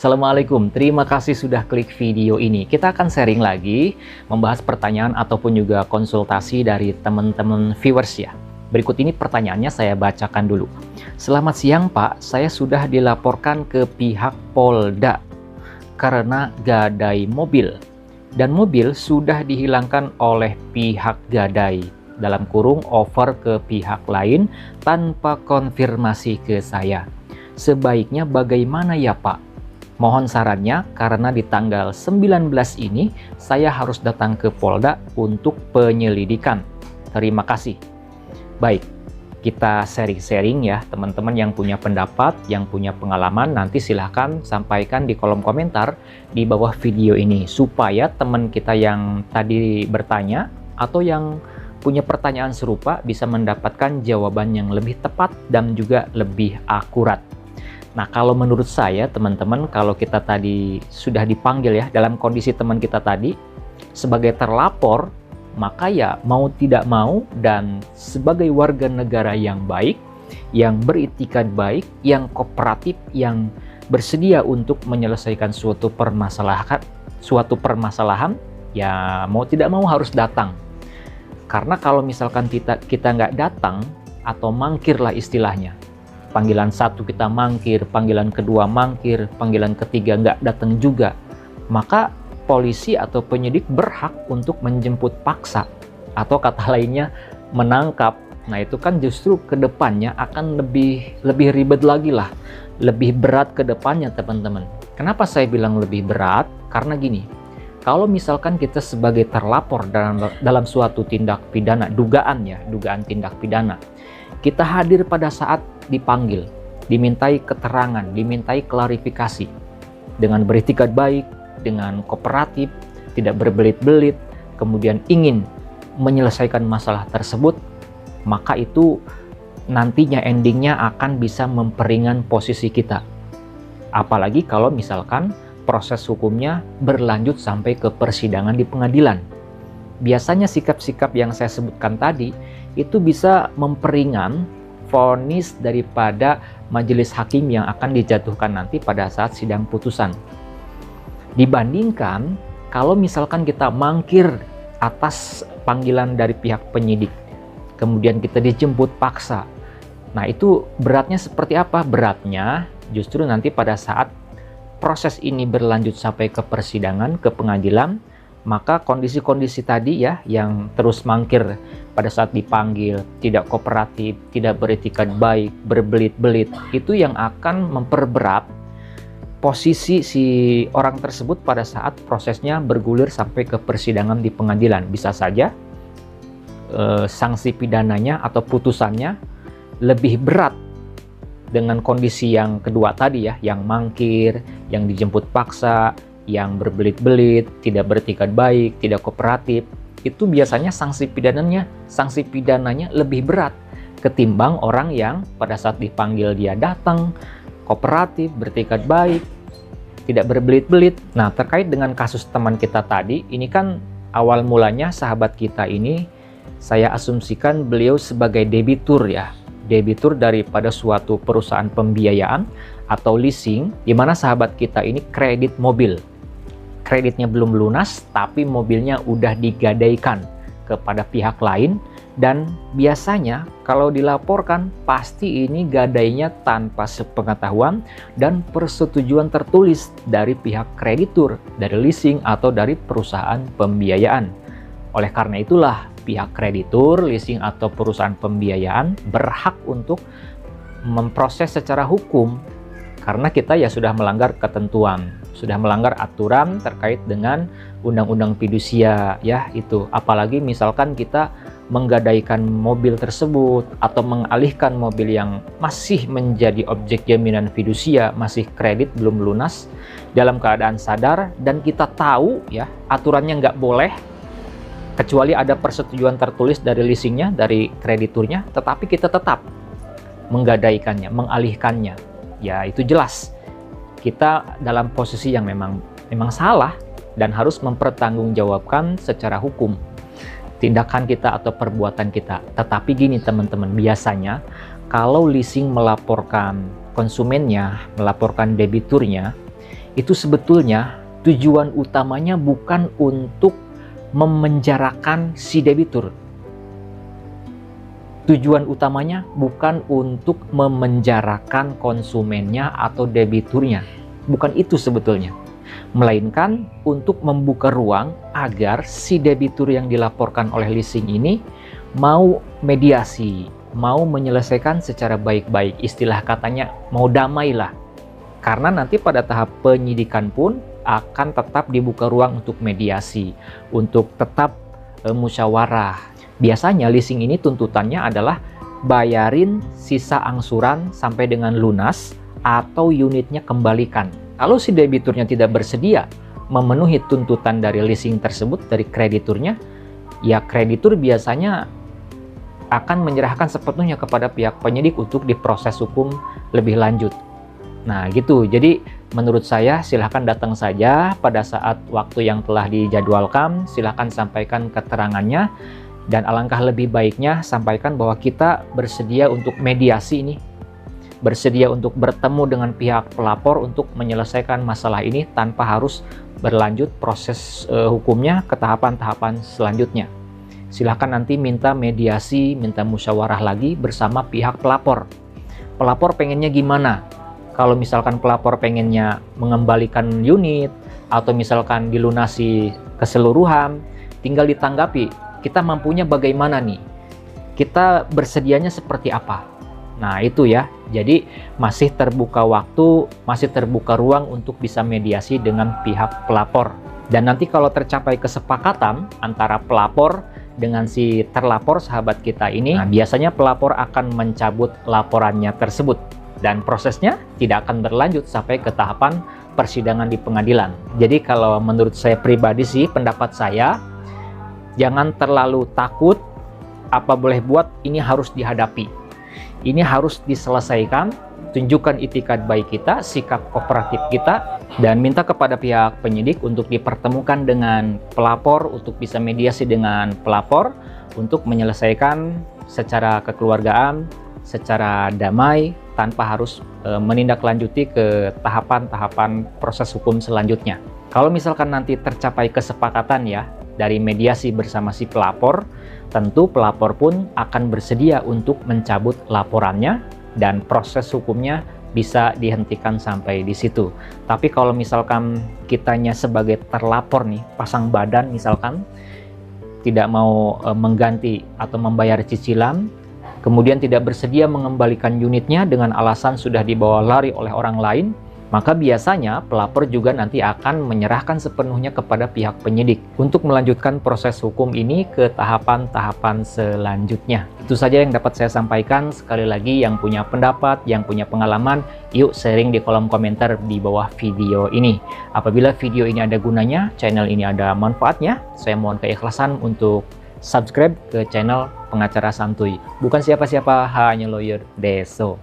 Assalamualaikum, terima kasih sudah klik video ini. Kita akan sharing lagi, membahas pertanyaan ataupun juga konsultasi dari teman-teman viewers ya. Berikut ini pertanyaannya saya bacakan dulu. Selamat siang Pak, saya sudah dilaporkan ke pihak Polda karena gadai mobil. Dan mobil sudah dihilangkan oleh pihak gadai, dalam kurung over ke pihak lain tanpa konfirmasi ke saya. Sebaiknya bagaimana ya Pak? Mohon sarannya karena di tanggal 19 ini saya harus datang ke Polda untuk penyelidikan. Terima kasih. Baik, kita sharing-sharing ya teman-teman yang punya pendapat, yang punya pengalaman, nanti silahkan sampaikan di kolom komentar di bawah video ini supaya teman kita yang tadi bertanya atau yang punya pertanyaan serupa bisa mendapatkan jawaban yang lebih tepat dan juga lebih akurat. Nah, kalau menurut saya, teman-teman, kalau kita tadi sudah dipanggil ya, dalam kondisi teman kita tadi, sebagai terlapor, maka ya mau tidak mau, dan sebagai warga negara yang baik, yang beritikad baik, yang kooperatif, yang bersedia untuk menyelesaikan suatu permasalahan, ya mau tidak mau harus datang. Karena kalau misalkan kita nggak datang, atau mangkirlah istilahnya, panggilan satu kita mangkir, panggilan kedua mangkir, panggilan ketiga nggak datang juga, maka polisi atau penyidik berhak untuk menjemput paksa, atau kata lainnya menangkap. Nah itu kan justru kedepannya akan lebih ribet lagi lah, lebih berat kedepannya teman-teman. Kenapa saya bilang lebih berat? Karena gini, kalau misalkan kita sebagai terlapor dalam suatu tindak pidana, dugaan tindak pidana, kita hadir pada saat dipanggil, dimintai keterangan, dimintai klarifikasi dengan beritikad baik, dengan kooperatif, tidak berbelit-belit, kemudian ingin menyelesaikan masalah tersebut, maka itu nantinya endingnya akan bisa memperingan posisi kita. Apalagi kalau misalkan proses hukumnya berlanjut sampai ke persidangan di pengadilan. Biasanya sikap-sikap yang saya sebutkan tadi itu bisa memperingan vonis daripada majelis hakim yang akan dijatuhkan nanti pada saat sidang putusan. Dibandingkan kalau misalkan kita mangkir atas panggilan dari pihak penyidik, kemudian kita dijemput paksa. Nah itu beratnya seperti apa? Beratnya justru nanti pada saat proses ini berlanjut sampai ke persidangan, ke pengadilan, maka kondisi-kondisi tadi ya yang terus mangkir pada saat dipanggil, tidak kooperatif, tidak beritikad baik, berbelit-belit, itu yang akan memperberat posisi si orang tersebut pada saat prosesnya bergulir sampai ke persidangan di pengadilan. Bisa saja sanksi pidananya atau putusannya lebih berat dengan kondisi yang kedua tadi ya, yang mangkir, yang dijemput paksa, yang berbelit-belit, tidak beritikad baik, tidak kooperatif, itu biasanya sanksi pidananya lebih berat ketimbang orang yang pada saat dipanggil dia datang, kooperatif, bertikad baik, tidak berbelit-belit. Nah, terkait dengan kasus teman kita tadi, ini kan awal mulanya sahabat kita ini, saya asumsikan beliau sebagai debitur ya, debitur daripada suatu perusahaan pembiayaan atau leasing, di mana sahabat kita ini kredit mobil. Kreditnya belum lunas, tapi mobilnya udah digadaikan kepada pihak lain, dan biasanya kalau dilaporkan pasti ini gadainya tanpa sepengetahuan dan persetujuan tertulis dari pihak kreditur, dari leasing atau dari perusahaan pembiayaan. Oleh karena itulah pihak kreditur, leasing atau perusahaan pembiayaan berhak untuk memproses secara hukum, karena kita ya sudah melanggar ketentuan, sudah melanggar aturan terkait dengan undang-undang fidusia ya itu. Apalagi misalkan kita menggadaikan mobil tersebut atau mengalihkan mobil yang masih menjadi objek jaminan fidusia, masih kredit belum lunas, dalam keadaan sadar dan kita tahu ya aturannya nggak boleh kecuali ada persetujuan tertulis dari leasingnya, dari krediturnya, tetapi kita tetap menggadaikannya, mengalihkannya. Ya itu jelas kita dalam posisi yang memang salah dan harus mempertanggungjawabkan secara hukum tindakan kita atau perbuatan kita. Tetapi gini teman-teman, biasanya kalau leasing melaporkan konsumennya, melaporkan debiturnya, itu sebetulnya tujuan utamanya bukan untuk memenjarakan si debitur. Tujuan utamanya bukan untuk memenjarakan konsumennya atau debiturnya. Bukan itu sebetulnya. Melainkan untuk membuka ruang agar si debitur yang dilaporkan oleh leasing ini mau mediasi, mau menyelesaikan secara baik-baik. Istilah katanya mau damai lah. Karena nanti pada tahap penyidikan pun akan tetap dibuka ruang untuk mediasi, untuk tetap musyawarah. Biasanya leasing ini tuntutannya adalah bayarin sisa angsuran sampai dengan lunas atau unitnya kembalikan. Kalau si debiturnya tidak bersedia memenuhi tuntutan dari leasing tersebut dari krediturnya, ya kreditur biasanya akan menyerahkan sepenuhnya kepada pihak penyidik untuk diproses hukum lebih lanjut. Nah gitu, jadi menurut saya silahkan datang saja pada saat waktu yang telah dijadwalkan, silahkan sampaikan keterangannya, dan alangkah lebih baiknya sampaikan bahwa kita bersedia untuk mediasi ini, bersedia untuk bertemu dengan pihak pelapor untuk menyelesaikan masalah ini tanpa harus berlanjut proses hukumnya ke tahapan-tahapan selanjutnya. Silahkan nanti minta mediasi, minta musyawarah lagi bersama pihak pelapor. Pelapor pengennya gimana? Kalau misalkan pelapor pengennya mengembalikan unit atau misalkan dilunasi keseluruhan, tinggal ditanggapi, kita mampunya bagaimana nih? Kita bersedianya seperti apa? Nah itu ya, jadi masih terbuka waktu, masih terbuka ruang untuk bisa mediasi dengan pihak pelapor. Dan nanti kalau tercapai kesepakatan antara pelapor dengan si terlapor sahabat kita ini, nah, biasanya pelapor akan mencabut laporannya tersebut. Dan prosesnya tidak akan berlanjut sampai ke tahapan persidangan di pengadilan. Jadi kalau menurut saya pribadi sih, pendapat saya, jangan terlalu takut, apa boleh buat, ini harus dihadapi. Ini harus diselesaikan, tunjukkan itikad baik kita, sikap kooperatif kita, dan minta kepada pihak penyidik untuk dipertemukan dengan pelapor, untuk bisa mediasi dengan pelapor, untuk menyelesaikan secara kekeluargaan, secara damai, tanpa harus menindaklanjuti ke tahapan-tahapan proses hukum selanjutnya. Kalau misalkan nanti tercapai kesepakatan ya dari mediasi bersama si pelapor, tentu pelapor pun akan bersedia untuk mencabut laporannya dan proses hukumnya bisa dihentikan sampai di situ. Tapi kalau misalkan kitanya sebagai terlapor nih, pasang badan misalkan, tidak mau mengganti atau membayar cicilan, kemudian tidak bersedia mengembalikan unitnya dengan alasan sudah dibawa lari oleh orang lain, maka biasanya pelapor juga nanti akan menyerahkan sepenuhnya kepada pihak penyidik untuk melanjutkan proses hukum ini ke tahapan-tahapan selanjutnya. Itu saja yang dapat saya sampaikan. Sekali lagi, yang punya pendapat, yang punya pengalaman, yuk sharing di kolom komentar di bawah video ini. Apabila video ini ada gunanya, channel ini ada manfaatnya, saya mohon keikhlasan untuk subscribe ke channel Pengacara Santuy. Bukan siapa-siapa, hanya lawyer Deso.